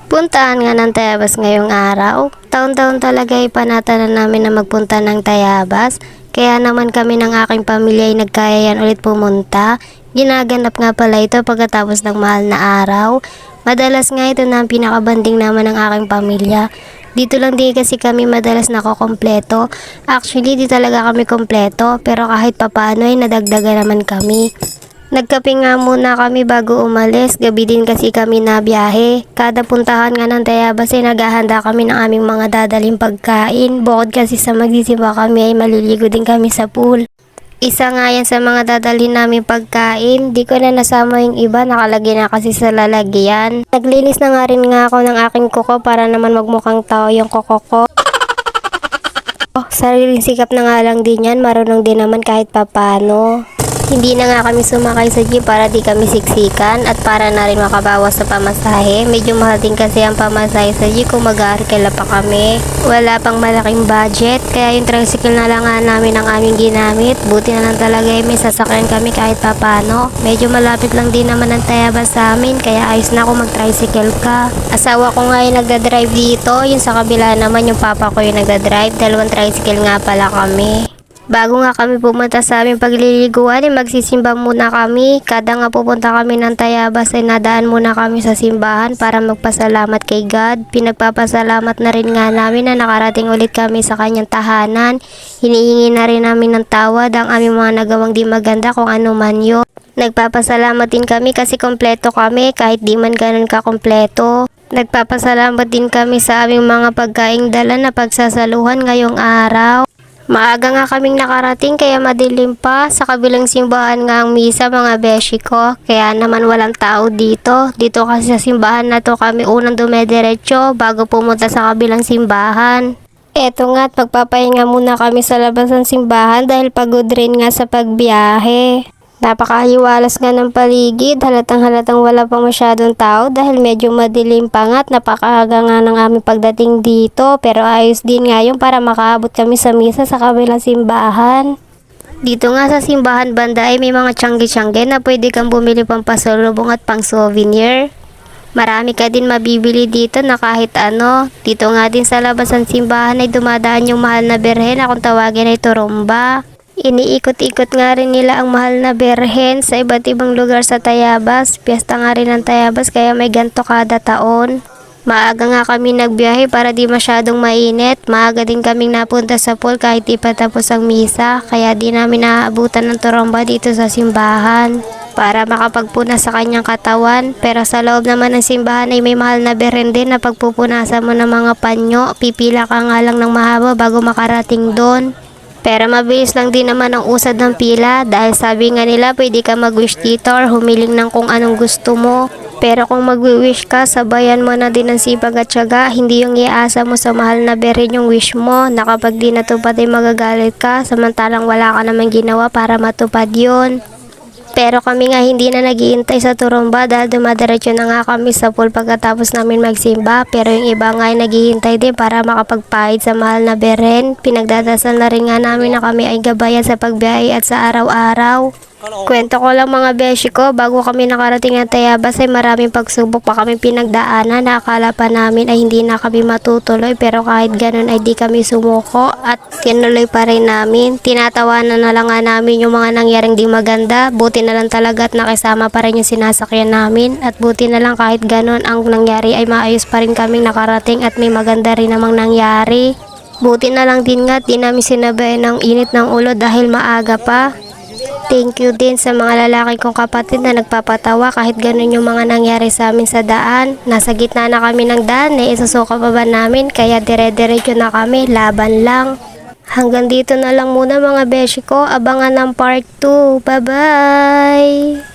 Puntaan nga ng Tayabas ngayong araw. Taon-taon talaga ipanatanan namin na magpunta ng Tayabas. Kaya naman kami ng aking pamilya ay nagkaya yan ulit pumunta. Ginaganap nga pala ito pagkatapos ng mahal na araw. Madalas nga ito na ang pinakabanding naman ng aking pamilya. Dito lang din kasi kami madalas nakokompleto. Actually, di talaga kami kompleto. Pero kahit papaano ay nadagdagan naman kami. Nagkape nga muna kami bago umalis, gabi din kasi kami na biyahe. Kada puntahan nga ng Tayabas ay naghahanda kami ng aming mga dadaling pagkain. Bukod kasi sa magsisimba kami ay maliligo din kami sa pool. Isa nga yan sa mga dadalhin namin pagkain. Di ko na nasama yung iba, nakalagay na kasi sa lalagyan. Naglinis na nga rin nga ako ng aking kuko para naman magmukhang tao yung kuko ko. Sariling sikap na nga lang din yan, marunong din naman kahit papano. Hindi na nga kami sumakay sa jeep para di kami siksikan at para na rin makabawas sa pamasahe. Medyo mahal din kasi ang pamasahe sa jeep kung mag-aarkela pa kami. Wala pang malaking budget kaya yung tricycle na lang nga namin ang aming ginamit. Buti na lang talaga may sasakyan kami kahit papano. Medyo malapit lang din naman ang Tayabas sa amin kaya ayos na ako mag-tricycle ka. Asawa ko nga yung nagdadrive dito. Yung sa kabila naman yung papa ko yung nagdadrive. Dalawang tricycle nga pala kami. Bago nga kami pumunta sa aming pagliliguan, magsisimba muna kami. Kada nga pupunta kami ng Tayabas ay nadaan muna kami sa simbahan para magpasalamat kay God. Pinagpapasalamat na rin nga namin na nakarating ulit kami sa kanyang tahanan. Hinihingi na rin namin ng tawad ang aming mga nagawang di maganda kung ano man yun. Nagpapasalamat din kami kasi kompleto kami kahit di man ganun kakompleto. Nagpapasalamat din kami sa aming mga pagkaing dala na pagsasaluhan ngayong araw. Maaga nga kaming nakarating kaya madilim pa. Sa kabilang simbahan nga ang misa mga beshi ko. Kaya naman walang tao dito. Dito kasi sa simbahan na to kami unang dumediretso bago pumunta sa kabilang simbahan. Eto nga at magpapahinga muna kami sa labas ng simbahan dahil pagod rin nga sa pagbiyahe. Napakahiwalas nga ng paligid, halatang wala pang masyadong tao dahil medyo madilim pa nga at napakaaga nga ng aming pagdating dito. Pero ayos din nga yung para makaabot kami sa misa sa kabilang simbahan. Dito nga sa simbahan banda ay may mga tiyangge-tiyangge na pwede kang bumili pang pasalubong at pang souvenir. Marami ka din mabibili dito na kahit ano. Dito nga din sa labas ng simbahan ay dumadaan yung mahal na berhen na kung tawagin ay turumba. Iniikot-ikot nga rin nila ang mahal na berhen sa iba't ibang lugar sa Tayabas. Piyesta nga rin ng Tayabas kaya may ganto kada taon. Maaga nga kami nagbiyahe para di masyadong mainit. Maaga din kaming napunta sa pool kahit di pa tapos ang misa. Kaya di namin naaabutan ng turumba dito sa simbahan para makapagpuna sa kanyang katawan. Pero sa loob naman ng simbahan ay may mahal na berhen din na pagpupunasan mo ng mga panyo. Pipila ka nga lang ng mahaba bago makarating doon. Pero mabilis lang din naman ang usad ng pila dahil sabi nga nila pwede ka mag-wish dito or humiling ng kung anong gusto mo. Pero kung mag-wish ka, sabayan mo na din ng sipag at tiyaga. Hindi yung iasa mo sa mahal na berhen yung wish mo na kapag di natupad ay magagalit ka samantalang wala ka namang ginawa para matupad yun. Pero kami nga hindi na naghihintay sa turumba dahil dumadiretso na nga kami sa pool pagkatapos namin magsimba. Pero yung iba nga ay naghihintay din para makapagpahid sa mahal na berhen. Pinagdadasal na rin nga namin na kami ay gabayan sa pagbiyahe at sa araw-araw. Kwento ko lang mga beshi ko, bago kami nakarating ng Tayabas ay maraming pagsubok pa kami pinagdaanan na akala pa namin ay hindi na kami matutuloy pero kahit ganun ay di kami sumuko at tinuloy pa rin namin. Tinatawanan na lang nga namin yung mga nangyaring di maganda, buti na lang talaga at nakisama pa rin yung sinasakyan namin at buti na lang kahit ganun ang nangyari ay maayos pa rin kaming nakarating at may maganda rin namang nangyari. Buti na lang din nga at di namin sinabayan ng init ng ulo dahil maaga pa. Thank you din sa mga lalaki kong kapatid na nagpapatawa kahit ganun yung mga nangyari sa amin sa daan. Nasa gitna na kami ng daan isusuka pa ba namin kaya dire-diretso na kami, laban lang. Hanggang dito na lang muna mga beshi ko, abangan ng part 2. Bye bye!